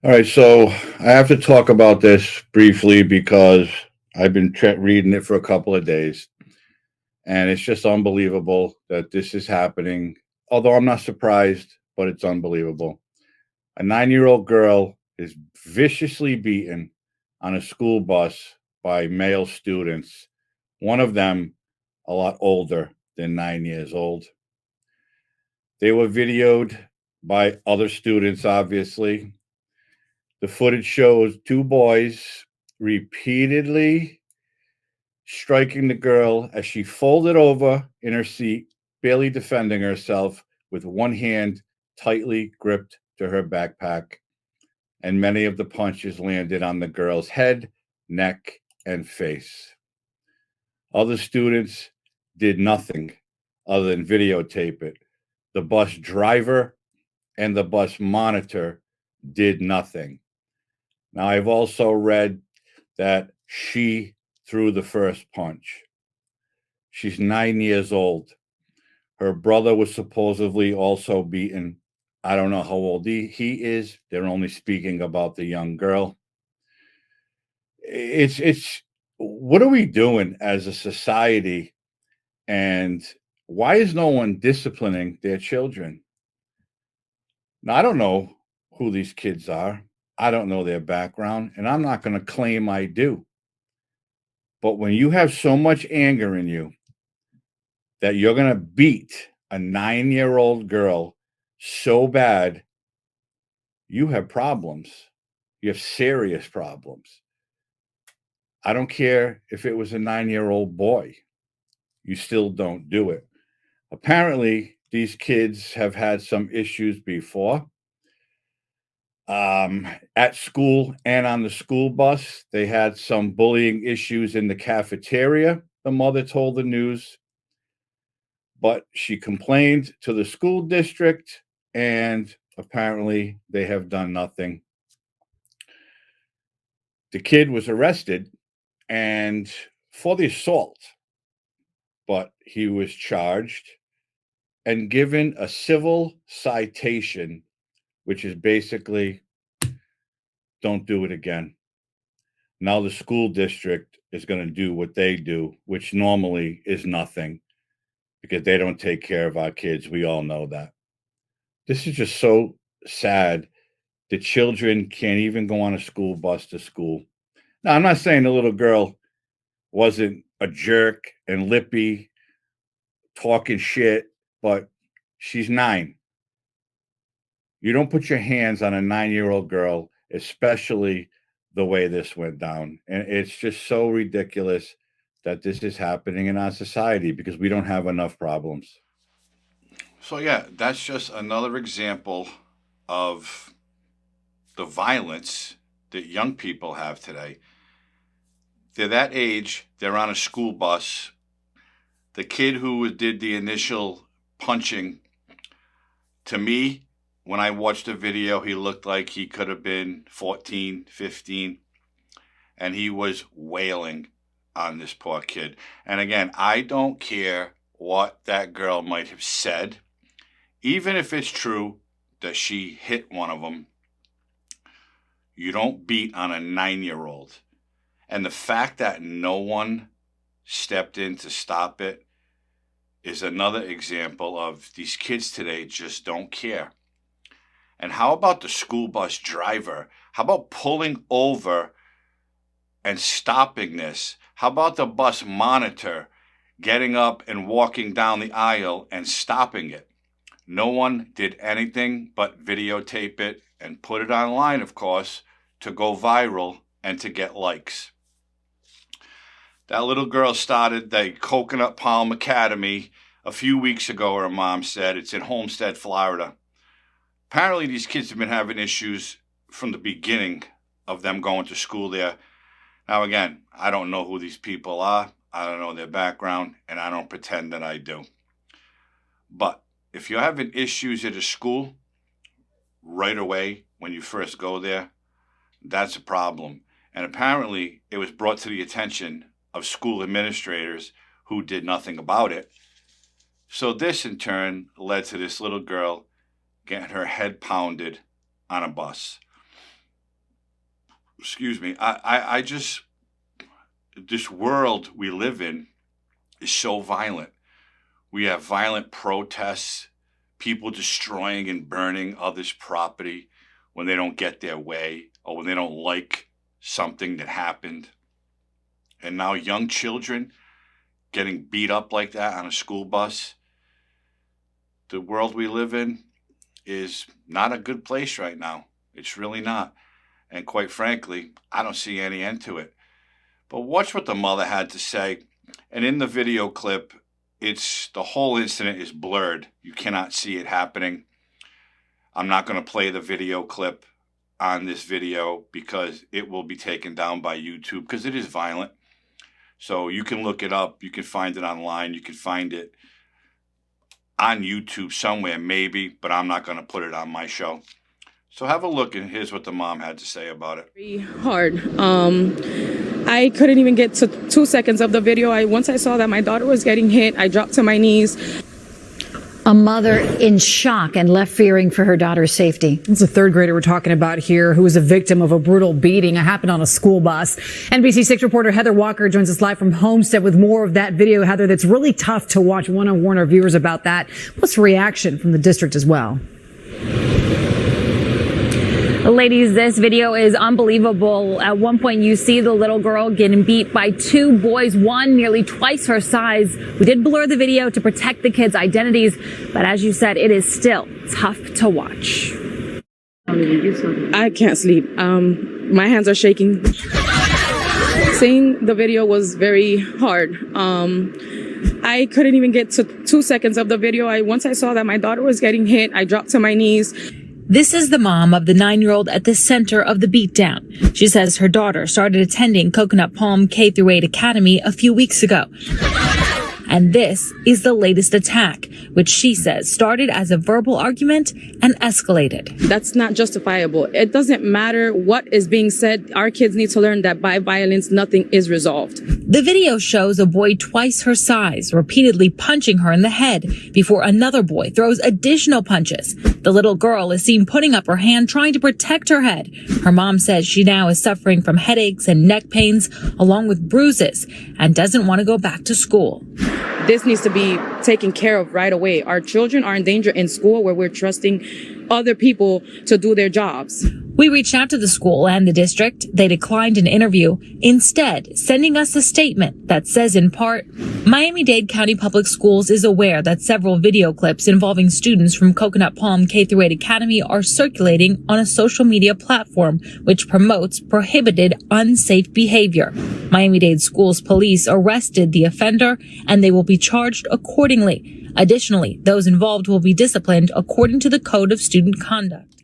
All right, so I have to talk about this briefly because I've been reading it for a couple of days, and it's just unbelievable that this is happening. Although I'm not surprised, but it's unbelievable. A 9-year-old girl is viciously beaten on a school bus by male students, one of them a lot older than 9 years old. They were videoed by other students, obviously. The footage shows two boys repeatedly striking the girl as she folded over in her seat, barely defending herself with one hand tightly gripped to her backpack. And many of the punches landed on the girl's head, neck, and face. Other students did nothing other than videotape it. The bus driver and the bus monitor did nothing. Now, I've also read that she threw the first punch. She's 9 years old. Her brother was supposedly also beaten. I don't know how old he is. They're only speaking about the young girl. It's what are we doing as a society, and why is no one disciplining their children? Now, I don't know who these kids are. I don't know their background, and I'm not going to claim I do. But when you have so much anger in you that you're going to beat a 9-year-old girl so bad, you have problems. You have serious problems. I don't care if it was a 9-year-old boy, you still don't do it. Apparently, these kids have had some issues before. At school and on the school bus, they had some bullying issues in the cafeteria. The mother told the news, but she complained to the school district, and apparently they have done nothing. The kid was arrested and for the assault, but he was charged and given a civil citation, which is basically don't do it again. Now the school district is going to do what they do, which normally is nothing because they don't take care of our kids. We all know that. This is just so sad. The children can't even go on a school bus to school. Now, I'm not saying the little girl wasn't a jerk and lippy, talking shit, but she's 9. You don't put your hands on a 9-year-old girl, especially the way this went down. And it's just so ridiculous that this is happening in our society because we don't have enough problems. So, yeah, that's just another example of the violence that young people have today. They're that age, they're on a school bus. The kid who did the initial punching, to me, when I watched the video, he looked like he could have been 14, 15, and he was wailing on this poor kid. And again, I don't care what that girl might have said, even if it's true that she hit one of them. You don't beat on a 9-year-old. And the fact that no one stepped in to stop it is another example of these kids today just don't care. And how about the school bus driver? How about pulling over and stopping this? How about the bus monitor getting up and walking down the aisle and stopping it? No one did anything but videotape it and put it online, of course, to go viral and to get likes. That little girl started the Coconut Palm Academy a few weeks ago, her mom said. It's in Homestead, Florida. Apparently, these kids have been having issues from the beginning of them going to school there. Now, again, I don't know who these people are. I don't know their background, and I don't pretend that I do. But if you're having issues at a school right away when you first go there, that's a problem. And apparently, it was brought to the attention of school administrators who did nothing about it. So, this in turn led to this little girl getting her head pounded on a bus. excuse me, I just, this world we live in is so violent. We have violent protests, people destroying and burning others' property when they don't get their way or when they don't like something that happened. And now young children getting beat up like that on a school bus. The world we live in is not a good place right now. It's really not. And quite frankly, I don't see any end to it. But watch what the mother had to say. And in the video clip, the whole incident is blurred. You cannot see it happening. I'm not going to play the video clip on this video because it will be taken down by YouTube because it is violent. So you can look it up. You can find it online. You can find it on YouTube somewhere, maybe, but I'm not going to put it on my show. So have a look, and here's what the mom had to say about it. Very hard. I couldn't even get to 2 seconds of the video. Once I saw that my daughter was getting hit, I dropped to my knees. A mother in shock and left fearing for her daughter's safety. It's a third grader we're talking about here who was a victim of a brutal beating. It happened on a school bus. NBC6 reporter Heather Walker joins us live from Homestead with more of that video. Heather, that's really tough to watch. Want to warn our viewers about that. What's the reaction from the district as well? Ladies, this video is unbelievable. At one point, you see the little girl getting beat by two boys, one nearly twice her size. We did blur the video to protect the kids' identities, but as you said, it is still tough to watch. I can't sleep. My hands are shaking. Seeing the video was very hard. I couldn't even get to 2 seconds of the video. Once I saw that my daughter was getting hit, I dropped to my knees. This is the mom of the 9-year-old at the center of the beatdown. She says her daughter started attending Coconut Palm K-8 Academy a few weeks ago. And this is the latest attack, which she says started as a verbal argument and escalated. That's not justifiable. It doesn't matter what is being said. Our kids need to learn that by violence, nothing is resolved. The video shows a boy twice her size repeatedly punching her in the head before another boy throws additional punches. The little girl is seen putting up her hand trying to protect her head. Her mom says she now is suffering from headaches and neck pains along with bruises and doesn't want to go back to school. This needs to be taken care of right away. Our children are in danger in school where we're trusting other people to do their jobs. We reached out to the school and the district. They declined an interview, instead sending us a statement that says in part, Miami-Dade County Public Schools is aware that several video clips involving students from Coconut Palm K-8 Academy are circulating on a social media platform which promotes prohibited, unsafe behavior. Miami-Dade Schools police arrested the offender and they will be charged accordingly. Additionally, those involved will be disciplined according to the Code of Student Conduct.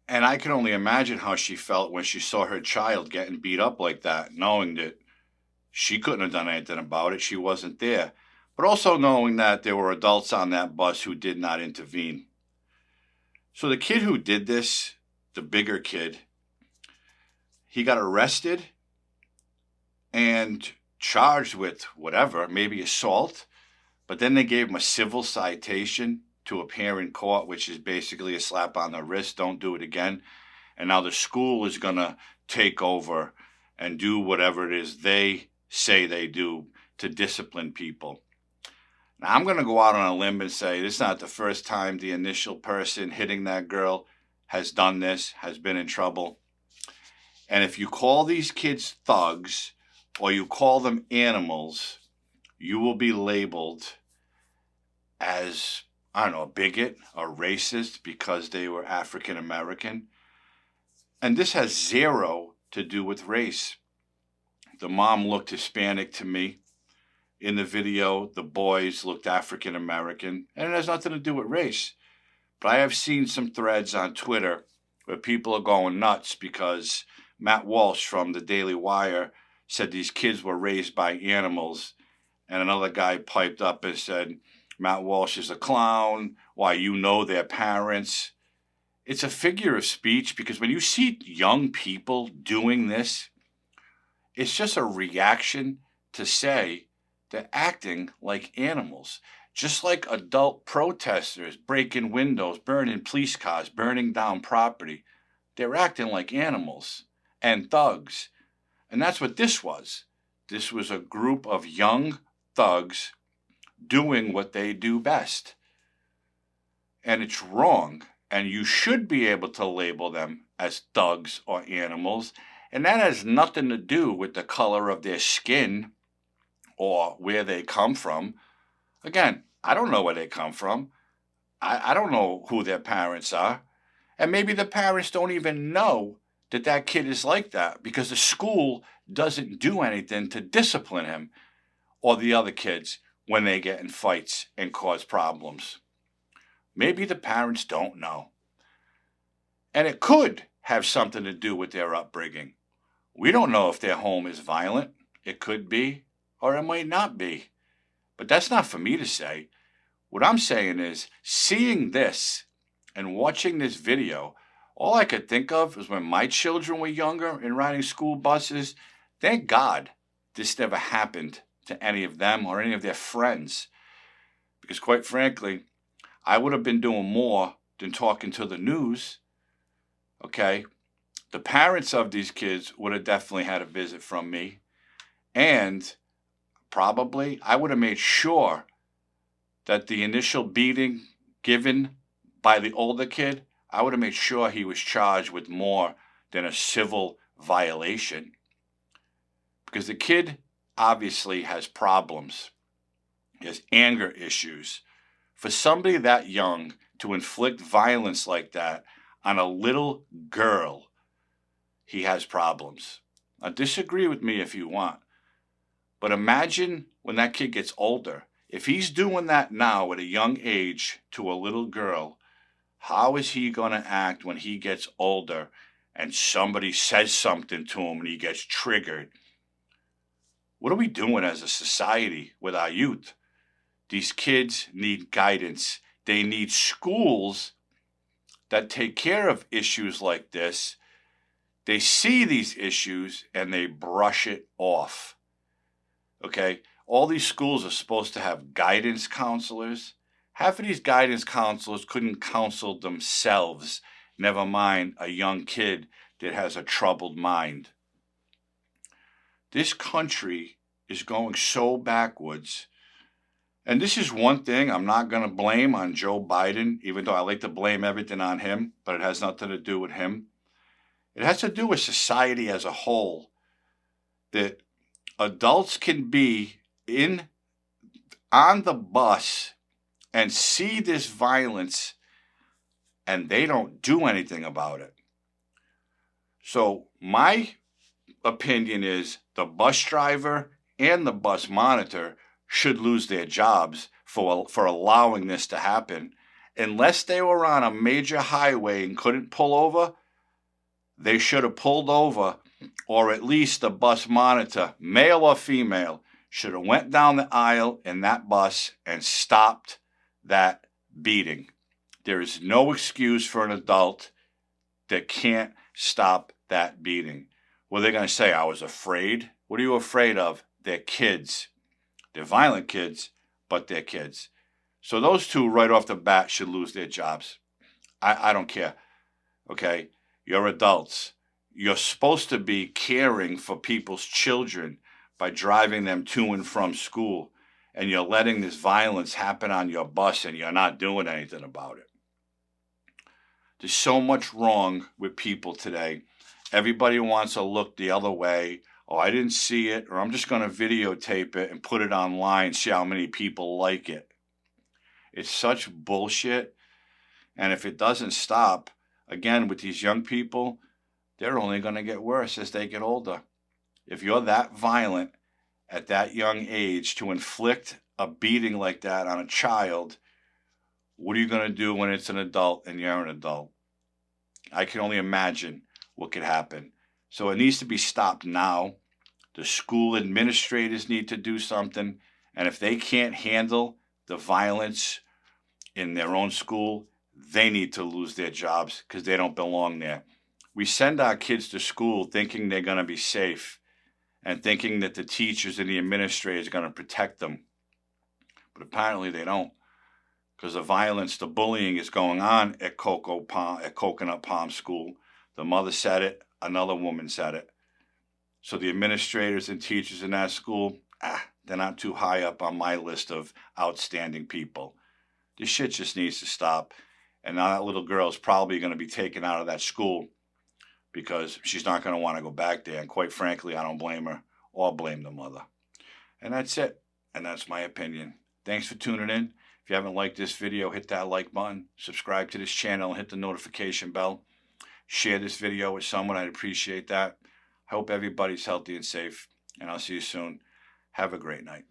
And I can only imagine how she felt when she saw her child getting beat up like that, knowing that she couldn't have done anything about it. She wasn't there. But also knowing that there were adults on that bus who did not intervene. So the kid who did this, the bigger kid, he got arrested and charged with whatever, maybe assault. But then they gave him a civil citation to appear in court, which is basically a slap on the wrist. Don't do it again. And now the school is going to take over and do whatever it is they say they do to discipline people. Now, I'm going to go out on a limb and say this is not the first time the initial person hitting that girl has done this, has been in trouble. And if you call these kids thugs or you call them animals, you will be labeled as, I don't know, a bigot or racist because they were African American. And this has zero to do with race. The mom looked Hispanic to me. In the video, the boys looked African American. And it has nothing to do with race. But I have seen some threads on Twitter where people are going nuts because Matt Walsh from the Daily Wire said these kids were raised by animals. And another guy piped up and said, Matt Walsh is a clown. Why, you know their parents. It's a figure of speech because when you see young people doing this, it's just a reaction to say they're acting like animals. Just like adult protesters breaking windows, burning police cars, burning down property. They're acting like animals. and thugs. And that's what this was. This was a group of young thugs doing what they do best. And it's wrong. And you should be able to label them as thugs or animals. And that has nothing to do with the color of their skin or where they come from. Again, I don't know where they come from. I don't know who their parents are. And maybe the parents don't even know that that kid is like that because the school doesn't do anything to discipline him or the other kids when they get in fights and cause problems. Maybe the parents don't know. And it could have something to do with their upbringing. We don't know if their home is violent. It could be, or it might not be. But that's not for me to say. What I'm saying is, seeing this and watching this video, all I could think of is when my children were younger and riding school buses, thank God this never happened to any of them or any of their friends. Because quite frankly, I would have been doing more than talking to the news. Okay? The parents of these kids would have definitely had a visit from me. And probably I would have made sure that the initial beating given by the older kid, I would have made sure he was charged with more than a civil violation. Because the kid obviously has problems. He has anger issues. For somebody that young to inflict violence like that on a little girl, he has problems. Now, disagree with me if you want. But imagine when that kid gets older. If he's doing that now at a young age to a little girl, how is he going to act when he gets older and somebody says something to him and he gets triggered? What are we doing as a society with our youth? These kids need guidance. They need schools that take care of issues like this. They see these issues and they brush it off. Okay? All these schools are supposed to have guidance counselors. Half of these guidance counselors couldn't counsel themselves, never mind a young kid that has a troubled mind. This country is going so backwards. And this is one thing I'm not going to blame on Joe Biden, even though I like to blame everything on him, but it has nothing to do with him. It has to do with society as a whole, that adults can be on the bus and see this violence and they don't do anything about it. So my opinion is the bus driver and the bus monitor should lose their jobs for allowing this to happen. Unless they were on a major highway and couldn't pull over, they should have pulled over, or at least the bus monitor, male or female, should have went down the aisle in that bus and stopped that beating. There is no excuse for an adult that can't stop that beating. What are they going to say? I was afraid? What are you afraid of? They're kids. They're violent kids, but they're kids. So those two right off the bat should lose their jobs. I don't care. Okay? You're adults. You're supposed to be caring for people's children by driving them to and from school, and you're letting this violence happen on your bus and you're not doing anything about it. There's so much wrong with people today. Everybody wants to look the other way. Oh, I didn't see it, or I'm just going to videotape it and put it online, see how many people like it. It's such bullshit. And if it doesn't stop, again, with these young people, they're only going to get worse as they get older. If you're that violent at that young age to inflict a beating like that on a child, what are you going to do when it's an adult and you're an adult? I can only imagine what could happen. So it needs to be stopped now. The school administrators need to do something. And if they can't handle the violence in their own school, they need to lose their jobs because they don't belong there. We send our kids to school thinking they're going to be safe and thinking that the teachers and the administrators are going to protect them. But apparently they don't, because the violence, the bullying is going on at Coconut Palm School. The mother said it another woman said it. So the administrators and teachers in that school, they're not too high up on my list of outstanding people. This shit just needs to stop. And now that little girl is probably going to be taken out of that school because she's not going to want to go back there. And quite frankly, I don't blame her or blame the mother. And that's it. And that's my opinion. Thanks for tuning in. If you haven't liked this video, hit that like button. Subscribe to this channel and hit the notification bell. Share this video with someone. I'd appreciate that. I hope everybody's healthy and safe. And I'll see you soon. Have a great night.